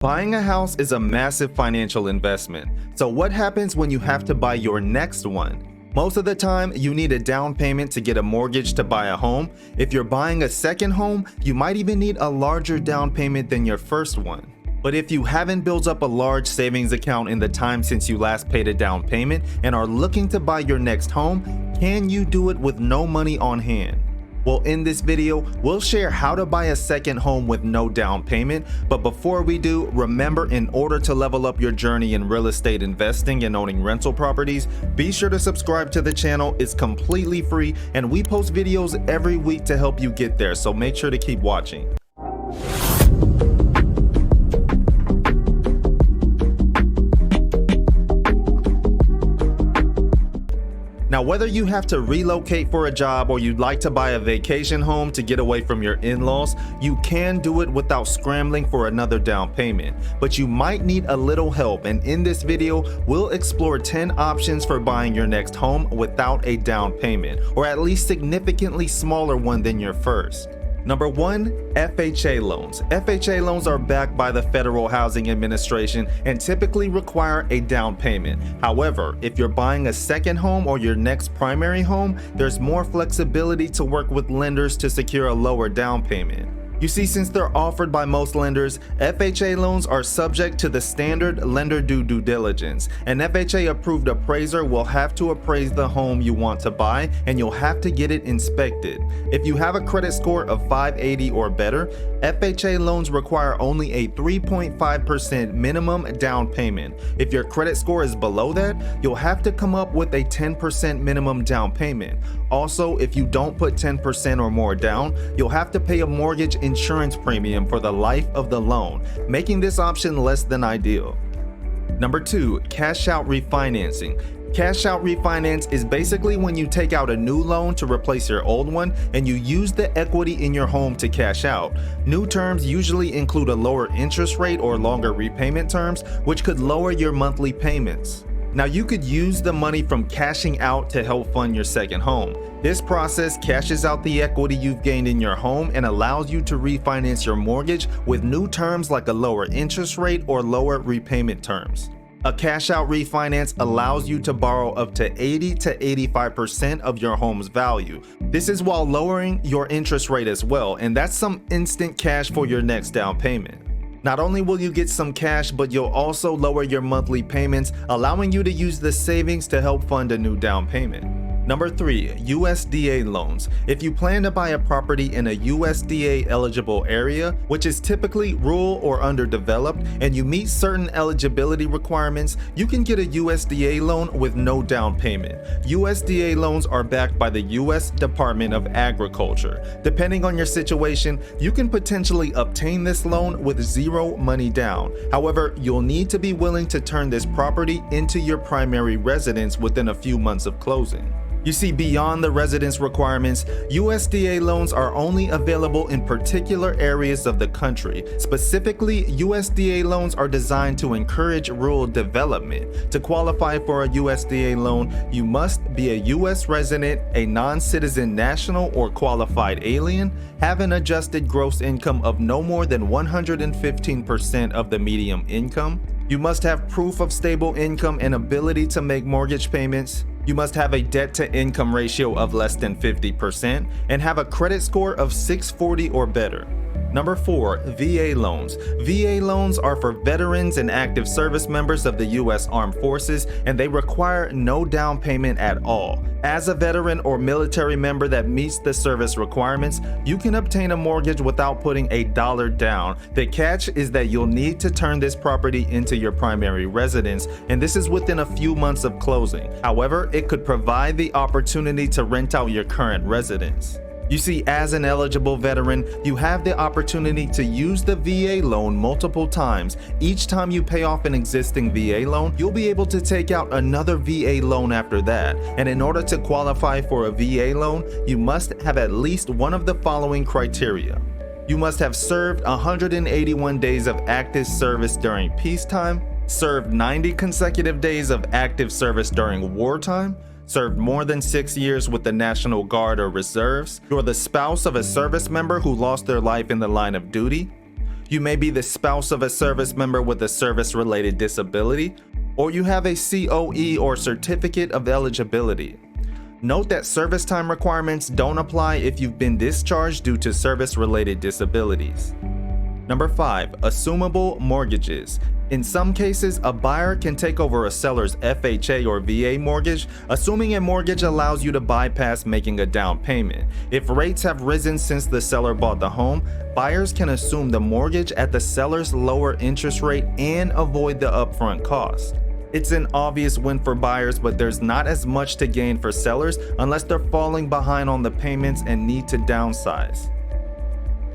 Buying a house is a massive financial investment. So what happens when you have to buy your next one? Most of the time, you need a down payment to get a mortgage to buy a home. If you're buying a second home, you might even need a larger down payment than your first one. But if you haven't built up a large savings account in the time since you last paid a down payment and are looking to buy your next home, can you do it with no money on hand? Well, in this video, we'll share how to buy a second home with no down payment. But before we do, remember, in order to level up your journey in real estate investing and owning rental properties, be sure to subscribe to the channel. It's completely free and we post videos every week to help you get there, so make sure to keep watching. Now, whether you have to relocate for a job or you'd like to buy a vacation home to get away from your in-laws, you can do it without scrambling for another down payment. But you might need a little help, and in this video, we'll explore 10 options for buying your next home without a down payment, or at least significantly smaller one than your first. Number 1, FHA loans. FHA loans are backed by the Federal Housing Administration and typically require a down payment. However, if you're buying a second home or your next primary home, there's more flexibility to work with lenders to secure a lower down payment. You see, since they're offered by most lenders, FHA loans are subject to the standard lender due diligence. An FHA approved appraiser will have to appraise the home you want to buy, and you'll have to get it inspected. If you have a credit score of 580 or better, FHA loans require only a 3.5% minimum down payment. If your credit score is below that, you'll have to come up with a 10% minimum down payment. Also, if you don't put 10% or more down, you'll have to pay a mortgage insurance premium for the life of the loan, making this option less than ideal. Number 2, cash out refinancing. Cash out refinance is basically when you take out a new loan to replace your old one and you use the equity in your home to cash out. New terms usually include a lower interest rate or longer repayment terms, which could lower your monthly payments. Now, you could use the money from cashing out to help fund your second home. This process cashes out the equity you've gained in your home and allows you to refinance your mortgage with new terms like a lower interest rate or lower repayment terms. A cash out refinance allows you to borrow up to 80 to 85% of your home's value. This is while lowering your interest rate as well, and that's some instant cash for your next down payment. Not only will you get some cash, but you'll also lower your monthly payments, allowing you to use the savings to help fund a new down payment. Number 3, USDA loans. If you plan to buy a property in a USDA eligible area, which is typically rural or underdeveloped, and you meet certain eligibility requirements, you can get a USDA loan with no down payment. USDA loans are backed by the U.S. Department of Agriculture. Depending on your situation, you can potentially obtain this loan with zero money down. However, you'll need to be willing to turn this property into your primary residence within a few months of closing. You see, beyond the residence requirements, USDA loans are only available in particular areas of the country. Specifically, USDA loans are designed to encourage rural development. To qualify for a USDA loan, you must be a U.S. resident, a non-citizen national or qualified alien, have an adjusted gross income of no more than 115% of the median income. You must have proof of stable income and ability to make mortgage payments. You must have a debt-to-income ratio of less than 50% and have a credit score of 640 or better. Number 4, VA loans. VA loans are for veterans and active service members of the U.S. Armed Forces, and they require no down payment at all. As a veteran or military member that meets the service requirements, you can obtain a mortgage without putting a dollar down. The catch is that you'll need to turn this property into your primary residence, and this is within a few months of closing. However, it could provide the opportunity to rent out your current residence. You see, as an eligible veteran, you have the opportunity to use the VA loan multiple times. Each time you pay off an existing VA loan, you'll be able to take out another VA loan after that. And in order to qualify for a VA loan, you must have at least one of the following criteria. You must have served 181 days of active service during peacetime, served 90 consecutive days of active service during wartime, served more than 6 years with the National Guard or Reserves, you're the spouse of a service member who lost their life in the line of duty, You may be the spouse of a service member with a service-related disability, or you have a COE or certificate of eligibility. Note that service time requirements don't apply if you've been discharged due to service-related disabilities. Number 5. Assumable mortgages. In some cases, a buyer can take over a seller's FHA or VA mortgage. Assuming a mortgage allows you to bypass making a down payment. If rates have risen since the seller bought the home, buyers can assume the mortgage at the seller's lower interest rate and avoid the upfront cost. It's an obvious win for buyers, but there's not as much to gain for sellers unless they're falling behind on the payments and need to downsize.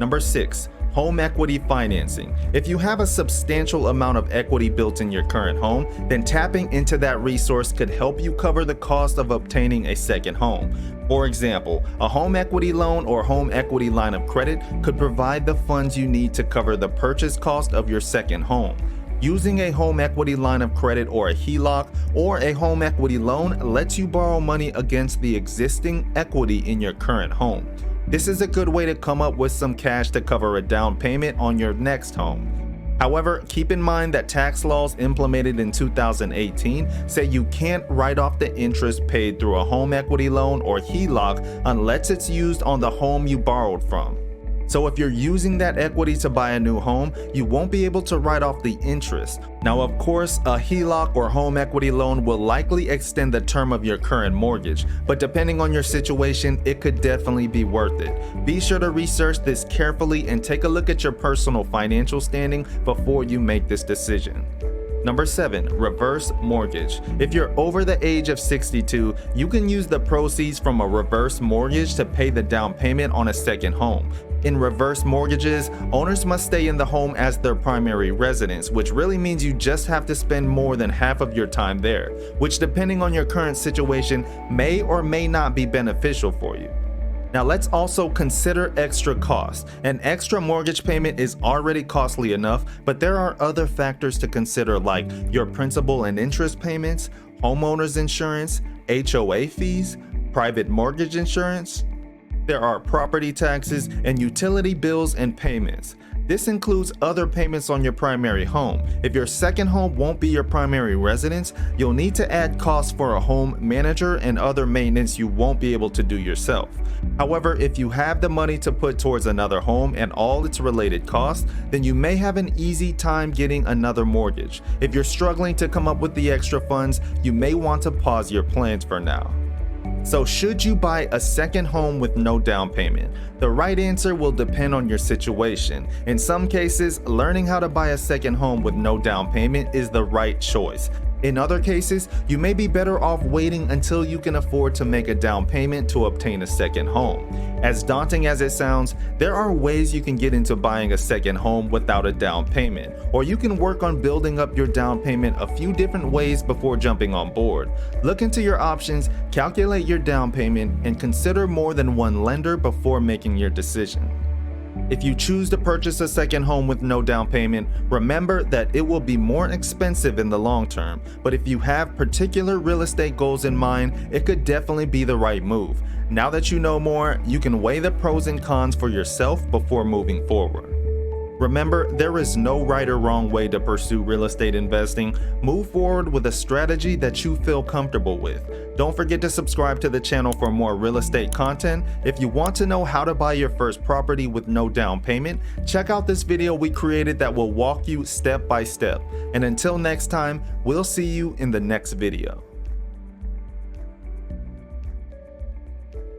Number 6. Home equity financing. If you have a substantial amount of equity built in your current home, then tapping into that resource could help you cover the cost of obtaining a second home. For example, a home equity loan or home equity line of credit could provide the funds you need to cover the purchase cost of your second home. Using a home equity line of credit or a HELOC or a home equity loan lets you borrow money against the existing equity in your current home. This is a good way to come up with some cash to cover a down payment on your next home. However, keep in mind that tax laws implemented in 2018 say you can't write off the interest paid through a home equity loan or HELOC unless it's used on the home you borrowed from. So if you're using that equity to buy a new home, you won't be able to write off the interest. Now, of course, a HELOC or home equity loan will likely extend the term of your current mortgage, but depending on your situation, it could definitely be worth it. Be sure to research this carefully and take a look at your personal financial standing before you make this decision. Number 7. Reverse mortgage. If you're over the age of 62, you can use the proceeds from a reverse mortgage to pay the down payment on a second home. In reverse mortgages, owners must stay in the home as their primary residence, which really means you just have to spend more than half of your time there, which depending on your current situation may or may not be beneficial for you. Now let's also consider extra costs. An extra mortgage payment is already costly enough, but there are other factors to consider like your principal and interest payments, homeowner's insurance, HOA fees, private mortgage insurance. There are property taxes and utility bills and payments. This includes other payments on your primary home. If your second home won't be your primary residence, you'll need to add costs for a home manager and other maintenance you won't be able to do yourself. However, if you have the money to put towards another home and all its related costs, then you may have an easy time getting another mortgage. If you're struggling to come up with the extra funds, you may want to pause your plans for now. So should you buy a second home with no down payment? The right answer will depend on your situation. In some cases, learning how to buy a second home with no down payment is the right choice. In other cases, you may be better off waiting until you can afford to make a down payment to obtain a second home. As daunting as it sounds, there are ways you can get into buying a second home without a down payment, or you can work on building up your down payment a few different ways before jumping on board. Look into your options, calculate your down payment, and consider more than one lender before making your decision. If you choose to purchase a second home with no down payment, remember that it will be more expensive in the long term, but if you have particular real estate goals in mind, it could definitely be the right move. Now that you know more, you can weigh the pros and cons for yourself before moving forward. Remember, there is no right or wrong way to pursue real estate investing. Move forward with a strategy that you feel comfortable with. Don't forget to subscribe to the channel for more real estate content. If you want to know how to buy your first property with no down payment, check out this video we created that will walk you step by step. And until next time, we'll see you in the next video.